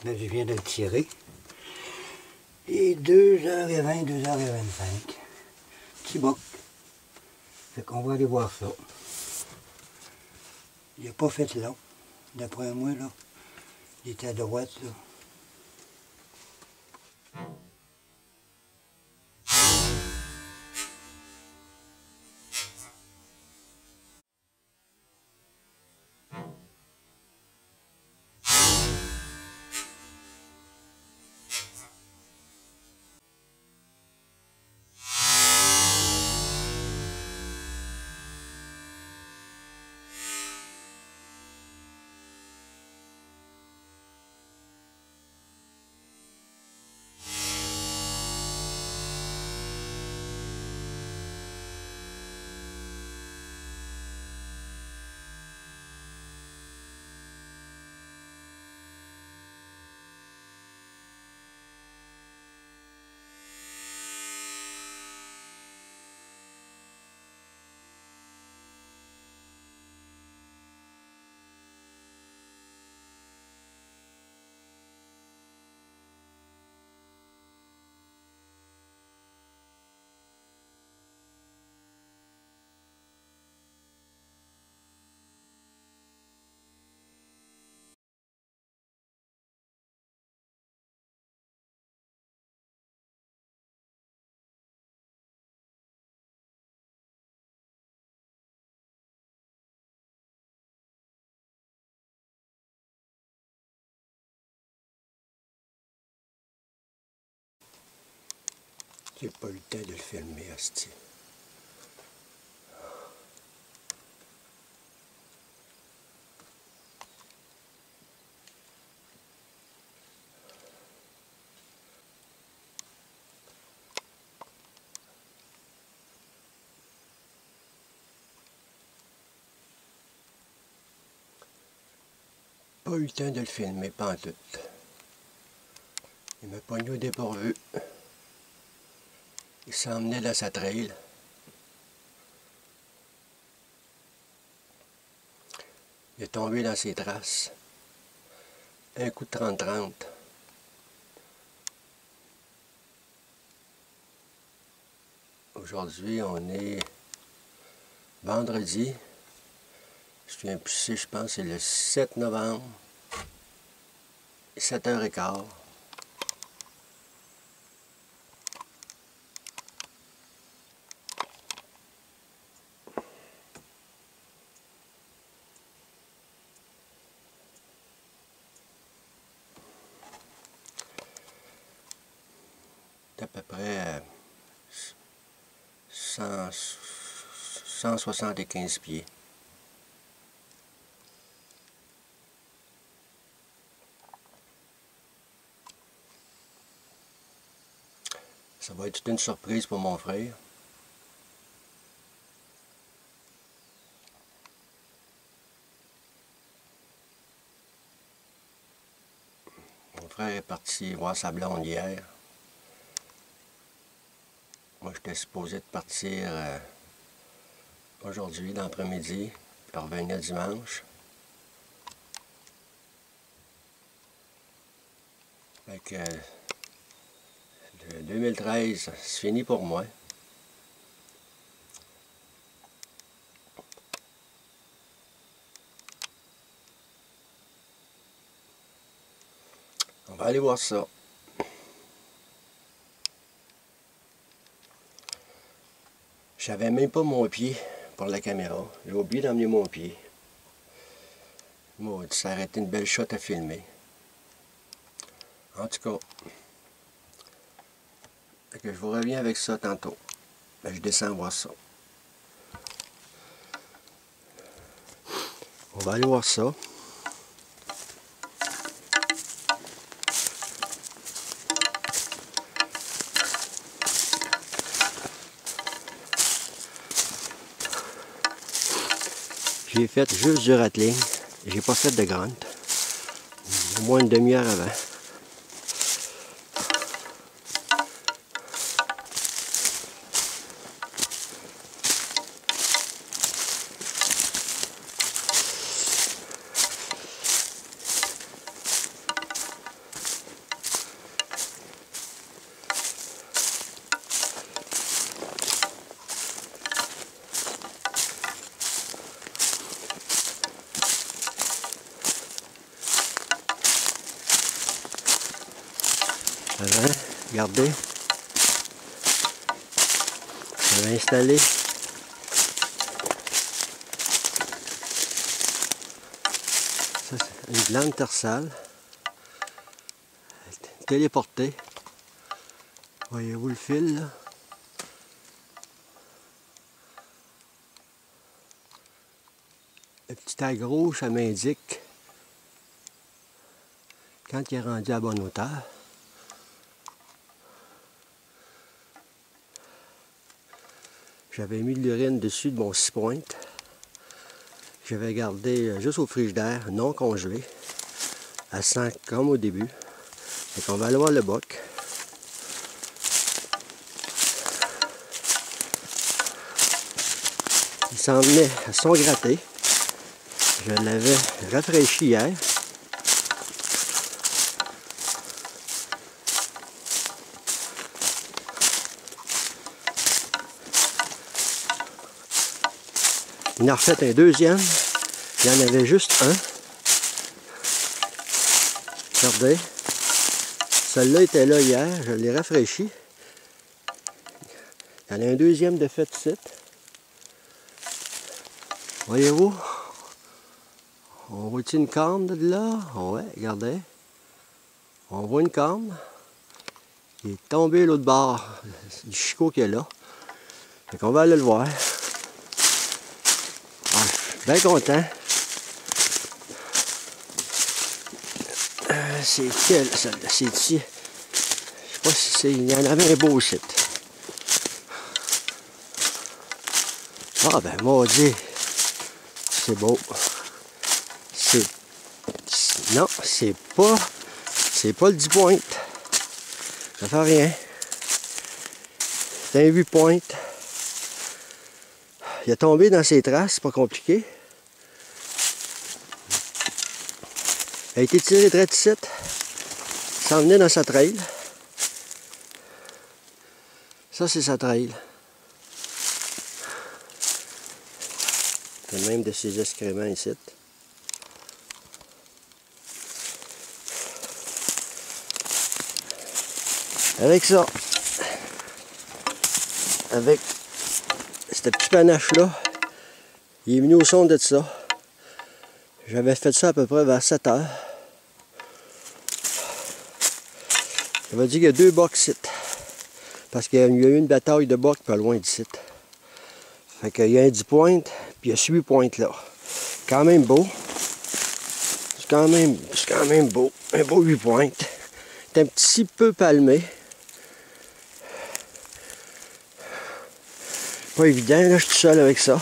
Là, je viens de le tirer. Et 2h20, 2h25. Petit boc. Fait qu'on va aller voir ça. Il n'a pas fait long. D'après moi, là, il était à droite, là. J'ai pas eu le temps de le filmer, hostie. Pas eu le temps de le filmer, pas en tout. Il m'a pogné au dépourvu. Il s'emmenait dans sa trail. Il est tombé dans ses traces. Un coup de 30-30. Aujourd'hui, on est vendredi. Je viens pisser, je pense, c'est le 7 novembre. 7h15. C'est à peu près 175 pieds. Ça va être une surprise pour mon frère. Mon frère est parti voir sa blonde hier. Moi, j'étais supposé de partir aujourd'hui, dans l'après-midi, puis revenir dimanche. Fait que le 2013, c'est fini pour moi. On va aller voir ça. J'avais même pas mon pied pour la caméra. J'ai oublié d'emmener mon pied. Maudit, ça aurait été une belle shot à filmer. En tout cas, je vous reviens avec ça tantôt. Ben, je descends voir ça. On va aller voir ça. J'ai fait juste du rattling. J'ai pas fait de grunt. Au moins une demi-heure avant. Regardez. J'avais installé ça, c'est une glande tersale téléportée. Voyez-vous le fil là? Le petit tag rouge, ça m'indique quand il est rendu à bonne hauteur. J'avais mis de l'urine dessus de mon 6 pointes. J'avais gardé juste au frigidaire, non congelé, à 100 comme au début. Fait qu'on va aller voir le boc. Il s'en venait à son gratté. Je l'avais rafraîchi hier. Il en a refait un deuxième. Il y en avait juste un. Regardez. Celui-là était là hier. Je l'ai rafraîchi. Il y en a un deuxième de fait ici. Voyez-vous? On voit-tu une corne de là? Ouais, regardez. On voit une corne. Il est tombé l'autre bord du chicot qui est là. Fait qu'on va aller le voir. Ah, je suis bien content. C'est quel, celle-là? C'est ici. Je sais pas si c'est... Il y en avait un beau site. Ah ben, maudit. C'est beau. Non, c'est pas le 10 pointes. Ça fait rien. C'est un 8 pointes. Il a tombé dans ses traces, c'est pas compliqué. Il a été tiré très de site. Il s'en venait dans sa trail. Ça, c'est sa trail. Il y a même de ses excréments ici. Avec ça, avec ce petit panache-là, il est venu au son de ça. J'avais fait ça à peu près vers 7 heures. Ça veut dire qu'il y a 2 bocs ici. Parce qu'il y a eu une bataille de bocs pas loin d'ici. Fait qu'il y a un 10 pointes, puis il y a 8 pointes là. Quand même beau. C'est quand même beau. Un beau 8 pointes. C'est un petit peu palmé. Pas évident, là, je suis tout seul avec ça.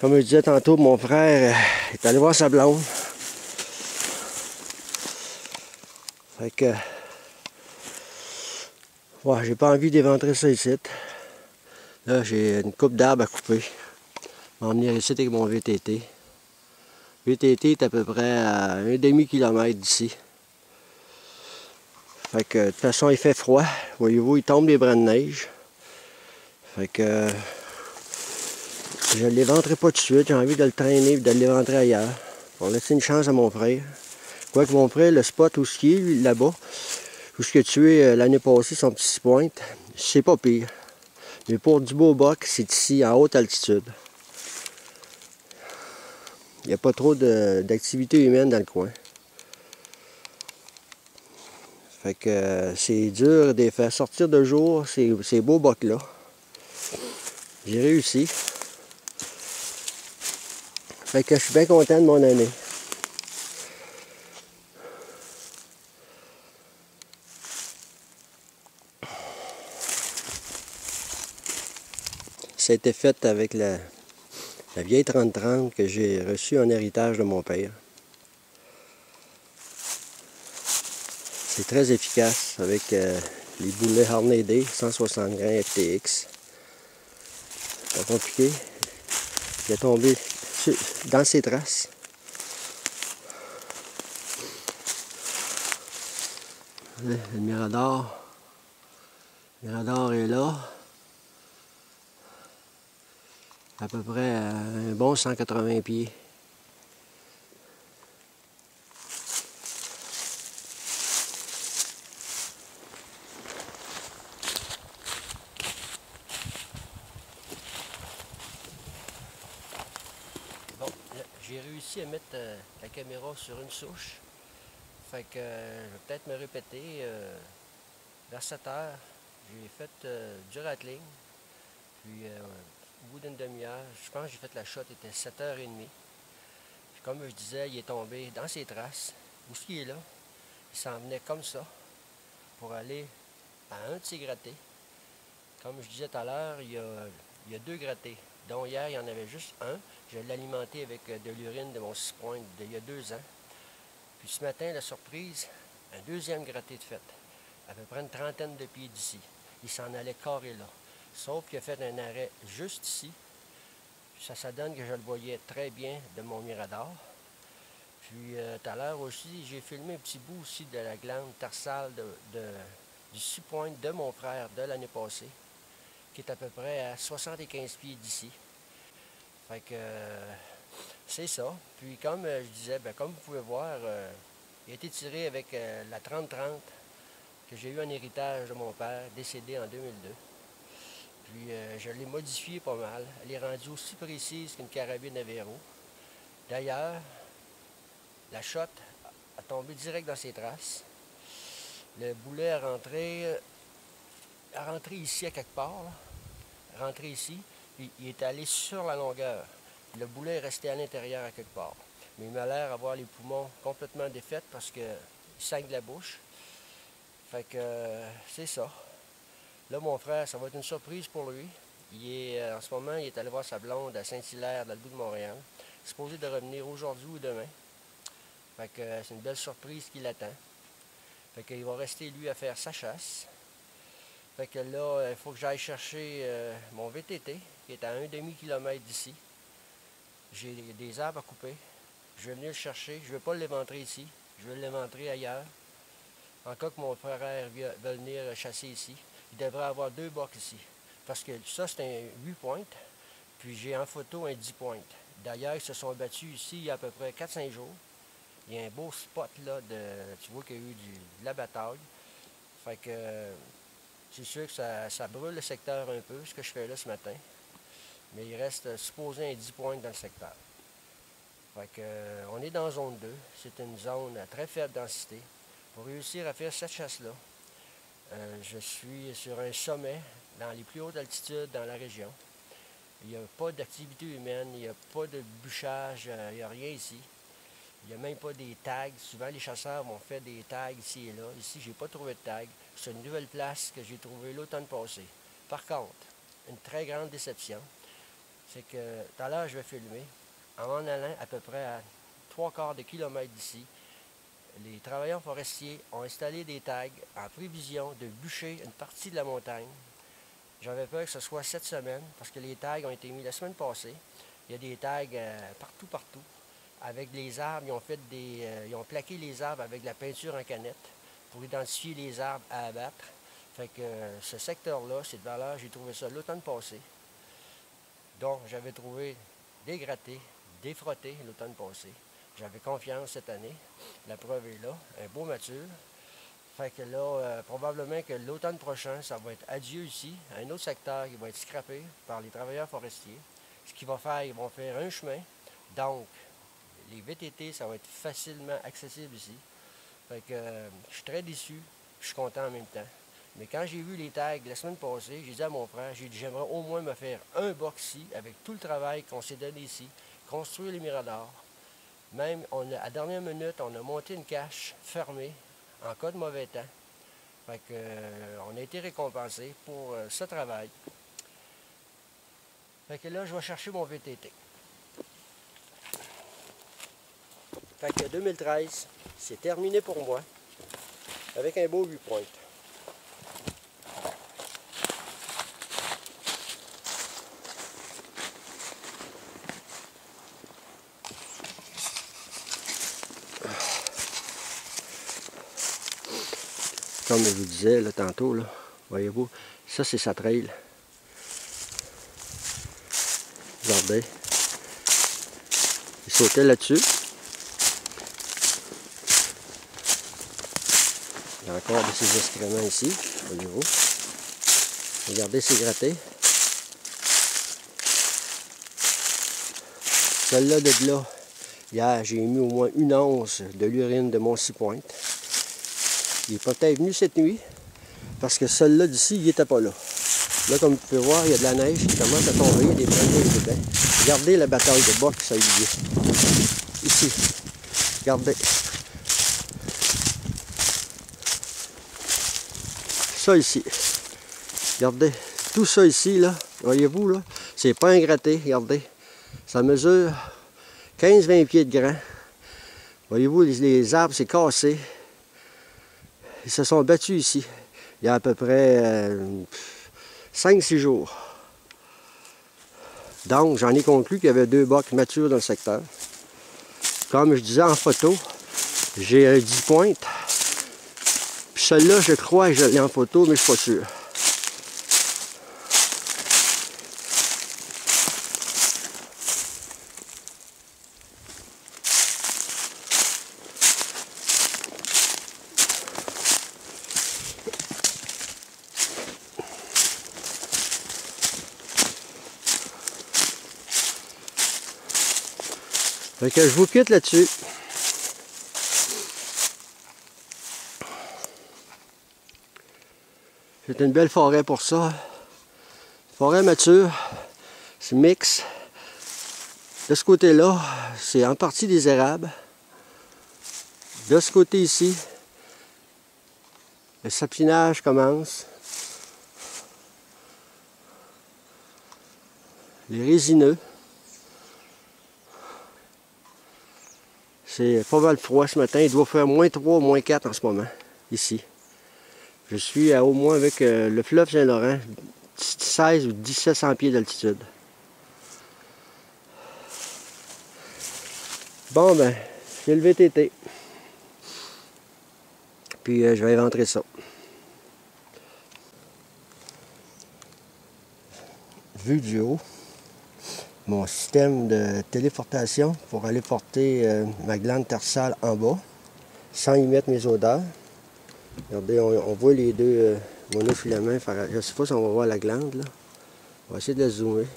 Comme je disais tantôt, mon frère est allé voir sa blonde. Fait que... ouais, j'ai pas envie d'éventrer ça ici. Là, j'ai une coupe d'arbres à couper. Je vais venir ici avec mon VTT. VTT est à peu près à un demi-kilomètre d'ici. Fait que, de toute façon, il fait froid. Voyez-vous, il tombe des brins de neige. Fait que... je ne l'éventrerai pas tout de suite. J'ai envie de le traîner et de l'éventrer ailleurs. On laisse une chance à mon frère. Quoique mon frère, le spot où il est, lui, là-bas, où il a tué l'année passée son petit 6 pointes, c'est pas pire. Mais pour du beau boc, c'est ici, en haute altitude. Il n'y a pas trop d'activité humaine dans le coin. Fait que c'est dur de les faire sortir de jour, ces beaux bocs-là. J'ai réussi. Fait que je suis bien content de mon année. Ça a été fait avec la vieille 30-30 que j'ai reçue en héritage de mon père. C'est très efficace avec les boulets Harney 160 grains FTX. C'est pas compliqué. Il est tombé dans ses traces. Le Mirador. Le Mirador est là. À peu près un bon 180 pieds. réussi à mettre la caméra sur une souche. Fait que je vais peut-être me répéter. Vers 7 heures, j'ai fait du rattling. Puis au bout d'une demi-heure, je pense que j'ai fait la shot, il était 7h30. Puis comme je disais, il est tombé dans ses traces. Où est-ce qu'il est là? Il s'en venait comme ça pour aller à un de ses grattés. Comme je disais tout à l'heure, il y a 2 grattés. Dont hier, il y en avait juste un. Je l'ai alimenté avec de l'urine de mon 6 points d'il y a 2 ans. Puis ce matin, la surprise, un deuxième gratté de fête. À peu près une trentaine de pieds d'ici. Il s'en allait carré là. Sauf qu'il a fait un arrêt juste ici. Ça donne que je le voyais très bien de mon mirador. Puis tout à l'heure aussi, j'ai filmé un petit bout aussi de la glande tarsale du 6 points de mon frère de l'année passée, qui est à peu près à 75 pieds d'ici. Fait que c'est ça. Puis comme je disais, comme vous pouvez voir, il a été tiré avec la 30-30 que j'ai eu en héritage de mon père, décédé en 2002. Puis je l'ai modifiée pas mal. Elle est rendue aussi précise qu'une carabine à verrou. D'ailleurs, la shot a tombé direct dans ses traces. Le boulet est rentré ici à quelque part, là. Rentré ici, puis il est allé sur la longueur. Le boulet est resté à l'intérieur à quelque part. Mais il m'a l'air d'avoir les poumons complètement défaits parce qu'il saigne de la bouche. Fait que c'est ça. Là, mon frère, ça va être une surprise pour lui. En ce moment, il est allé voir sa blonde à Saint-Hilaire, dans le bout de Montréal. Il est supposé de revenir aujourd'hui ou demain. Fait que c'est une belle surprise qui l'attend. Fait qu'il va rester, lui, à faire sa chasse. Fait que là, il faut que j'aille chercher mon VTT, qui est à 1,5 km d'ici. J'ai des arbres à couper. Je vais venir le chercher. Je ne vais pas l'éventrer ici. Je vais l'éventrer ailleurs. En cas que mon frère veuille venir chasser ici, il devrait avoir 2 bocs ici. Parce que ça, c'est un 8 pointes. Puis j'ai en photo un 10 pointes. D'ailleurs, ils se sont battus ici il y a à peu près 4-5 jours. Il y a un beau spot là, tu vois qu'il y a eu de la bataille. Fait que c'est sûr que ça brûle le secteur un peu, ce que je fais là ce matin. Mais il reste supposé un 10 pointes dans le secteur. Fait que on est dans zone 2. C'est une zone à très faible densité. Pour réussir à faire cette chasse-là, je suis sur un sommet dans les plus hautes altitudes dans la région. Il n'y a pas d'activité humaine, il n'y a pas de bûchage, il n'y a rien ici. Il n'y a même pas des tags. Souvent, les chasseurs m'ont fait des tags ici et là. Ici, je n'ai pas trouvé de tag. C'est une nouvelle place que j'ai trouvée l'automne passé. Par contre, une très grande déception, c'est que tout à l'heure, je vais filmer. En m'en allant à peu près à 3/4 de kilomètre d'ici, les travailleurs forestiers ont installé des tags en prévision de bûcher une partie de la montagne. J'avais peur que ce soit cette semaine, parce que les tags ont été mis la semaine passée. Il y a des tags partout. Avec les arbres, ils ont plaqué les arbres avec de la peinture en canette pour identifier les arbres à abattre. Fait que ce secteur-là, cette valeur, j'ai trouvé ça l'automne passé. Donc, j'avais trouvé des grattés, des frottés l'automne passé. J'avais confiance cette année. La preuve est là, un beau mature. Fait que là, probablement que l'automne prochain, ça va être adieu ici, un autre secteur qui va être scrappé par les travailleurs forestiers. Ce qu'ils vont faire, ils vont faire un chemin. Donc, les VTT, ça va être facilement accessible ici. Fait que je suis très déçu, je suis content en même temps. Mais quand j'ai vu les tags la semaine passée, j'ai dit à mon frère, j'ai dit j'aimerais au moins me faire un box ici, avec tout le travail qu'on s'est donné ici, construire les miradors. Même, à la dernière minute, on a monté une cache fermée en cas de mauvais temps. Fait que, on a été récompensé pour ce travail. Fait que là, je vais chercher mon VTT. Fait que 2013, c'est terminé pour moi, avec un beau 8 points. Comme je vous disais là, tantôt, là, voyez-vous, ça c'est sa trail. Regardez. Il sautait là-dessus. Il y a encore de ces excréments ici, voyez-vous. Regardez ces grattés. Celle-là de là, Hier, j'ai mis au moins 1 once de l'urine de mon 6-pointe. Il est peut-être venu cette nuit, parce que celui-là d'ici, il n'était pas là. Là, comme vous pouvez voir, il y a de la neige qui commence à tomber, il y a des brindilles épais. Regardez la bataille de bas que ça a eu lieu. Ici. Regardez. Ça ici. Regardez. Tout ça ici, là, voyez-vous, là, c'est pas ingratté, regardez. Ça mesure 15-20 pieds de grand. Voyez-vous, les arbres, c'est cassé. Ils se sont battus ici. Il y a à peu près 5-6 jours. Donc, j'en ai conclu qu'il y avait 2 bocs matures dans le secteur. Comme je disais en photo, j'ai un 10 pointes. Puis celui-là, je crois que je l'ai en photo, mais je suis pas sûr. Fait que je vous quitte là-dessus. C'est une belle forêt pour ça. Forêt mature, c'est mix. De ce côté-là, c'est en partie des érables. De ce côté ici, le sapinage commence. Les résineux. C'est pas mal froid ce matin. Il doit faire -3, -4 en ce moment, ici. Je suis à au moins avec le fleuve Saint-Laurent, 16 ou 1700 pieds d'altitude. Bon ben, j'ai le VTT. Puis je vais éventrer ça. Vue du haut. Mon système de téléportation pour aller porter ma glande tarsale en bas, sans y mettre mes odeurs. Regardez, on voit les deux monofilaments. Je ne sais pas si on va voir la glande, là. On va essayer de la zoomer.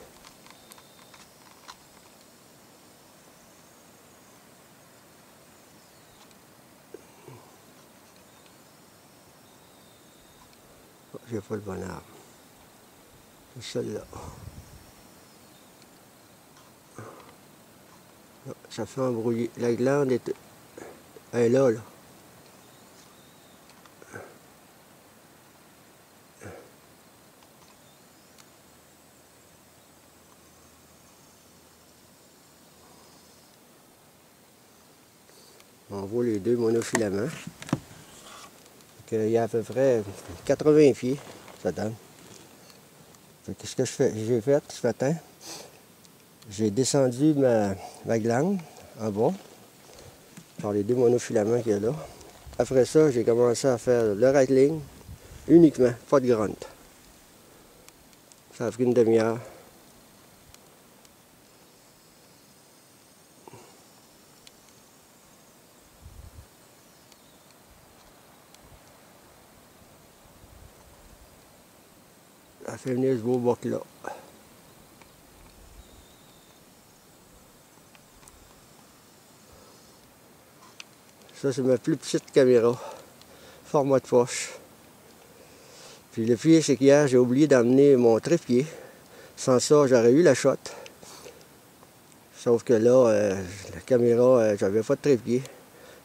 Oh, j'ai pas le bon arbre. C'est celle-là. Ça fait embrouiller. La glande est... Elle est là, là. On voit les deux monofilaments. Il y a à peu près 80 pieds, ça donne. Qu'est-ce que j'ai fait ce matin? J'ai descendu ma glande en bas par les deux monofilaments qu'il y a là. Après ça, j'ai commencé à faire le rattling uniquement, pas de grunt. Ça a pris une demi-heure. Ça fait venir ce beau boc-là. Ça, c'est ma plus petite caméra, format de poche. Puis le pire, c'est qu'hier, j'ai oublié d'amener mon trépied. Sans ça, j'aurais eu la shot. Sauf que là, la caméra, j'avais pas de trépied.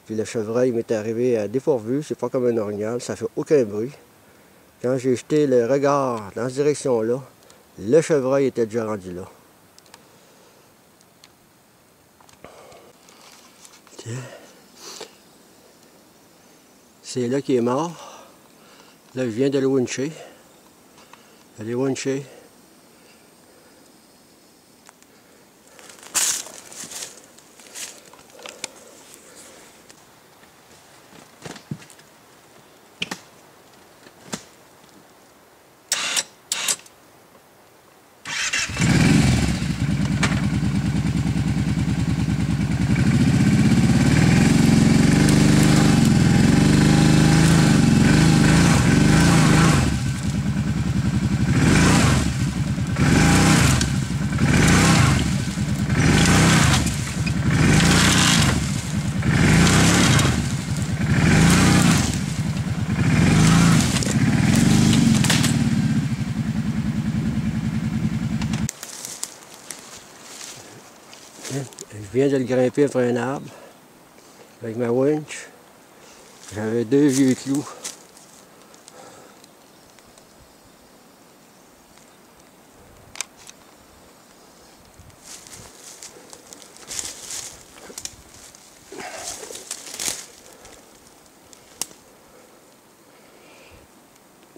Puis le chevreuil m'est arrivé à dépourvu, c'est pas comme un orignal, ça fait aucun bruit. Quand j'ai jeté le regard dans cette direction-là, le chevreuil était déjà rendu là. Tiens. C'est là qu'il est mort. Là, je viens de le wincher. Allez wincher. viens de le grimper après un arbre avec ma winch. J'avais 2 vieux clous.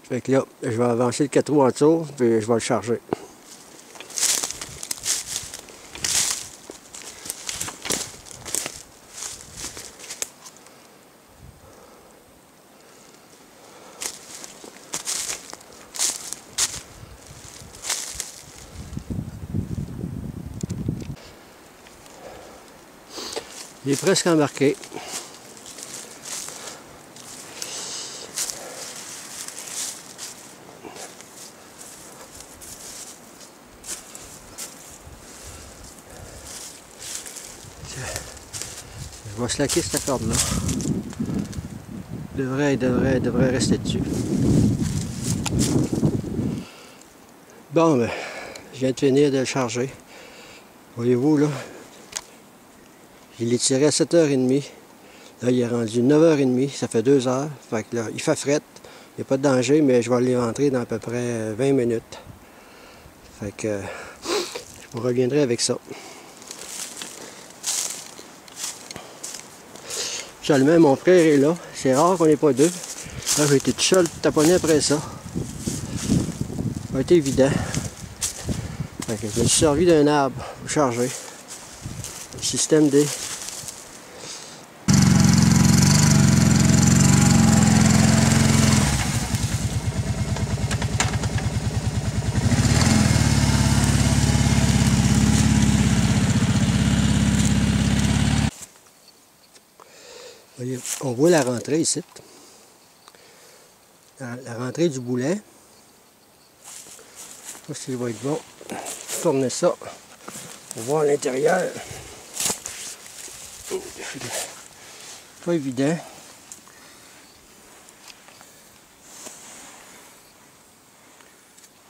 Fait que là, je vais avancer le 4 roues en dessous, puis je vais le charger. Il est presque embarqué. Je vais slacker cette corde-là. Devrait rester dessus. Bon, ben, je viens de finir de le charger. Voyez-vous, là, je l'ai tiré à 7h30. Là, il est rendu 9h30, ça fait 2 heures. Fait que là, il fait fret. Il n'y a pas de danger, mais je vais aller rentrer dans à peu près 20 minutes. Fait que je vous reviendrai avec ça. Seulement, mon frère est là. C'est rare qu'on n'ait pas 2. Là, j'ai été tout seul taponné après ça. Ça a été évident. Fait que je me suis servi d'un arbre pour charger. Le système D. On voit la rentrée ici. La rentrée du boulet. Je sais pas si ça va être bon. Tourner ça pour voir l'intérieur. Pas évident.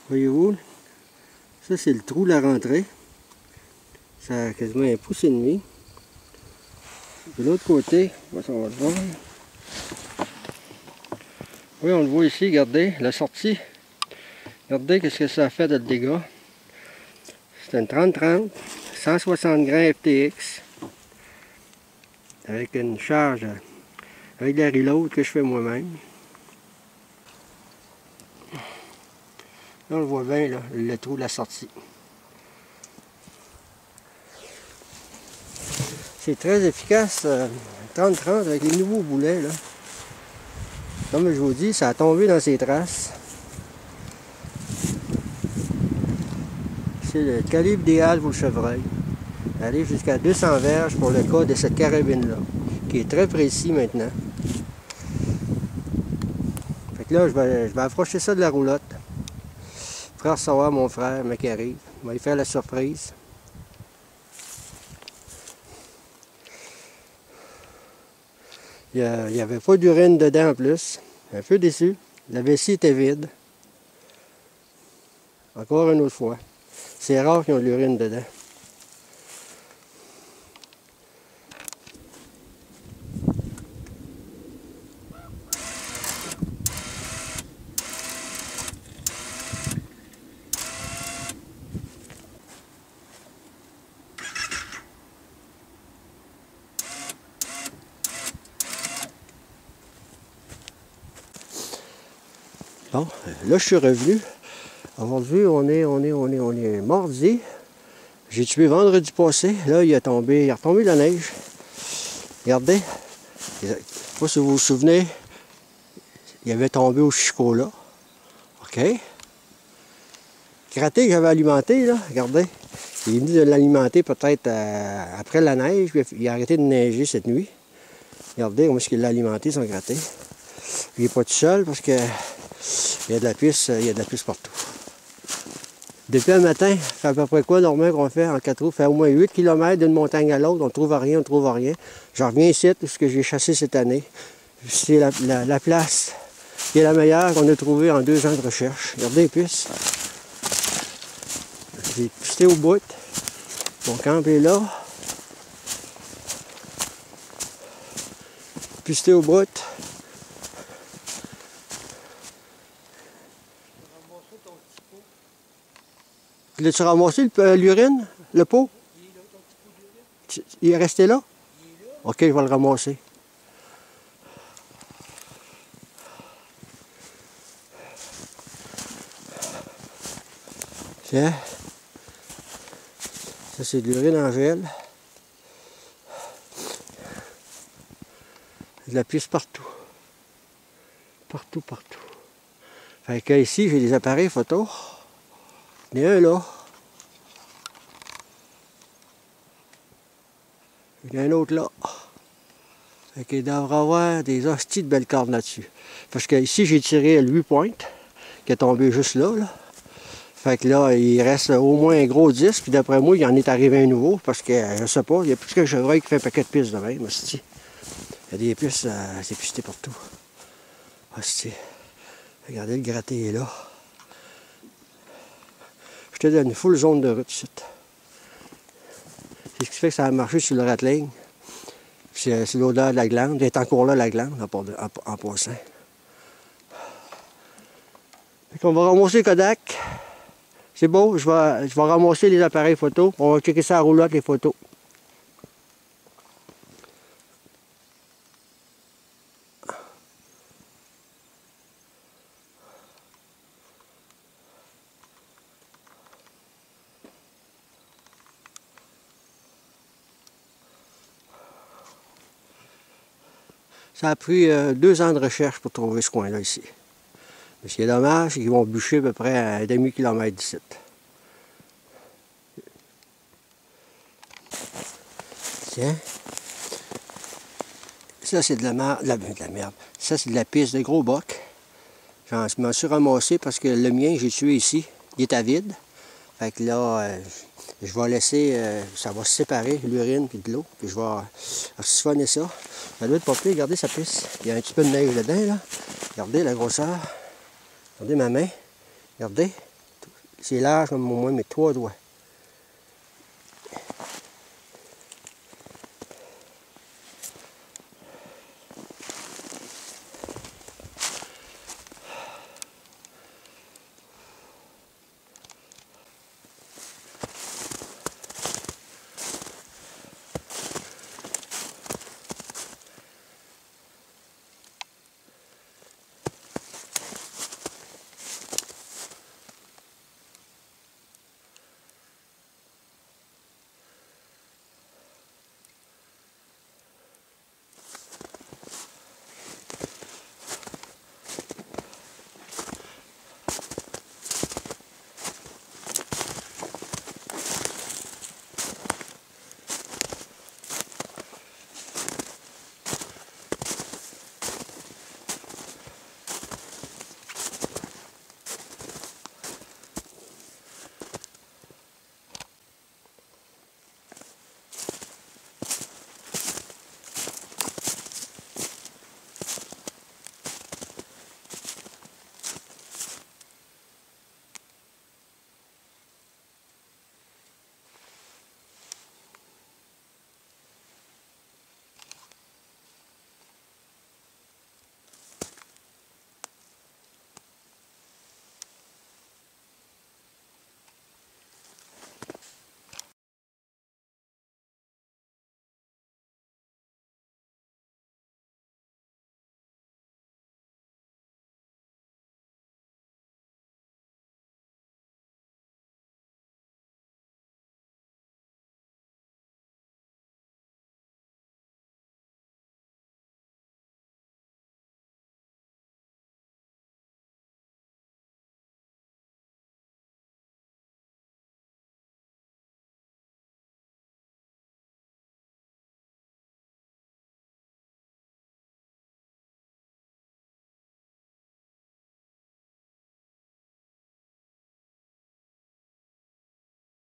Voyez-vous? Ça, c'est le trou de la rentrée. Ça a quasiment 1,5 pouce. De l'autre côté, on va le voir. Oui, on le voit ici, regardez, la sortie. Regardez qu'est-ce que ça a fait de dégâts. C'est une 30-30, 160 grains FTX, avec une charge, avec la reload que je fais moi-même. Là, on le voit bien, là, le trou de la sortie. C'est très efficace, 30-30 avec les nouveaux boulets, là. Comme je vous dis, ça a tombé dans ses traces. C'est le calibre idéal pour le chevreuil. Aller jusqu'à 200 verges pour le cas de cette carabine-là, qui est très précis maintenant. Fait que là, je vais approcher ça de la roulotte. Faire savoir mon frère, mais qui arrive. Il va lui faire la surprise. Il n'y avait pas d'urine dedans en plus. Un peu déçu. La vessie était vide. Encore une autre fois. C'est rare qu'ils ont de l'urine dedans. Bon, là je suis revenu. Aujourd'hui, on est mardi. J'ai tué vendredi passé. Là, il est retombé de la neige. Regardez. Je ne sais pas si vous vous souvenez. Il avait tombé au Chicola. OK. Gratté que j'avais alimenté, là, regardez. Il est venu de l'alimenter peut-être après la neige. Puis il a arrêté de neiger cette nuit. Regardez comment est-ce qu'il l'a alimenté, son gratté. Il n'est pas tout seul parce que il y a de la pisse partout. Depuis le matin, c'est à peu près quoi, Normand, qu'on fait en 4 roues? Fait au moins 8 km d'une montagne à l'autre. On ne trouve rien, Je reviens ici, tout ce que j'ai chassé cette année. C'est la place qui est la meilleure qu'on a trouvée en 2 ans de recherche. Regardez les pistes. J'ai pisté au bout. Mon camp est là. pisté au bout. L'as-tu ramassé l'urine, le pot? Il est resté là? Ok, je vais le ramasser. Tiens. Ça, c'est de l'urine en gel. De la pisse partout. Partout, partout. Fait que ici, j'ai des appareils photo. Il y en a un là. Il y en a un autre là. Fait qu'il devrait y avoir des hosties de belles cordes là-dessus. Parce que ici, j'ai tiré le 8 pointes, qui est tombé juste là, là. Fait que là, il reste au moins un gros 10, puis d'après moi, il en est arrivé un nouveau, parce que, je sais pas, il y a plus qu'un chevreuil qui fait un paquet de pistes de même, hostie. Il y a des pistes, c'est pisté partout. Hostie. Regardez, le gratté est là. Je te donne une full zone de route ici. C'est ce qui fait que ça a marché sur le rattling. C'est l'odeur de la glande. Elle est encore là, la glande, en passant. Fait qu'on va ramasser le Kodak. C'est beau, je vais ramasser les appareils photo. On va checker ça à roulotte, les photos. Ça a pris 2 ans de recherche pour trouver ce coin-là ici. Mais ce qui est dommage, c'est qu'ils vont bûcher à peu près à un demi-kilomètre d'ici. Tiens. Ça, c'est de la merde. Ça, c'est de la pisse de gros boc. Je m'en suis ramassé parce que le mien, j'ai tué ici. Il est à vide. Fait que là, je vais laisser, ça va se séparer, l'urine puis de l'eau. Puis je vais siphonner ça. Ça doit être pas pire. Regardez sa pisse. Il y a un petit peu de neige dedans, là. Regardez la grosseur. Regardez ma main. Regardez. C'est large comme au moins mes 3 doigts.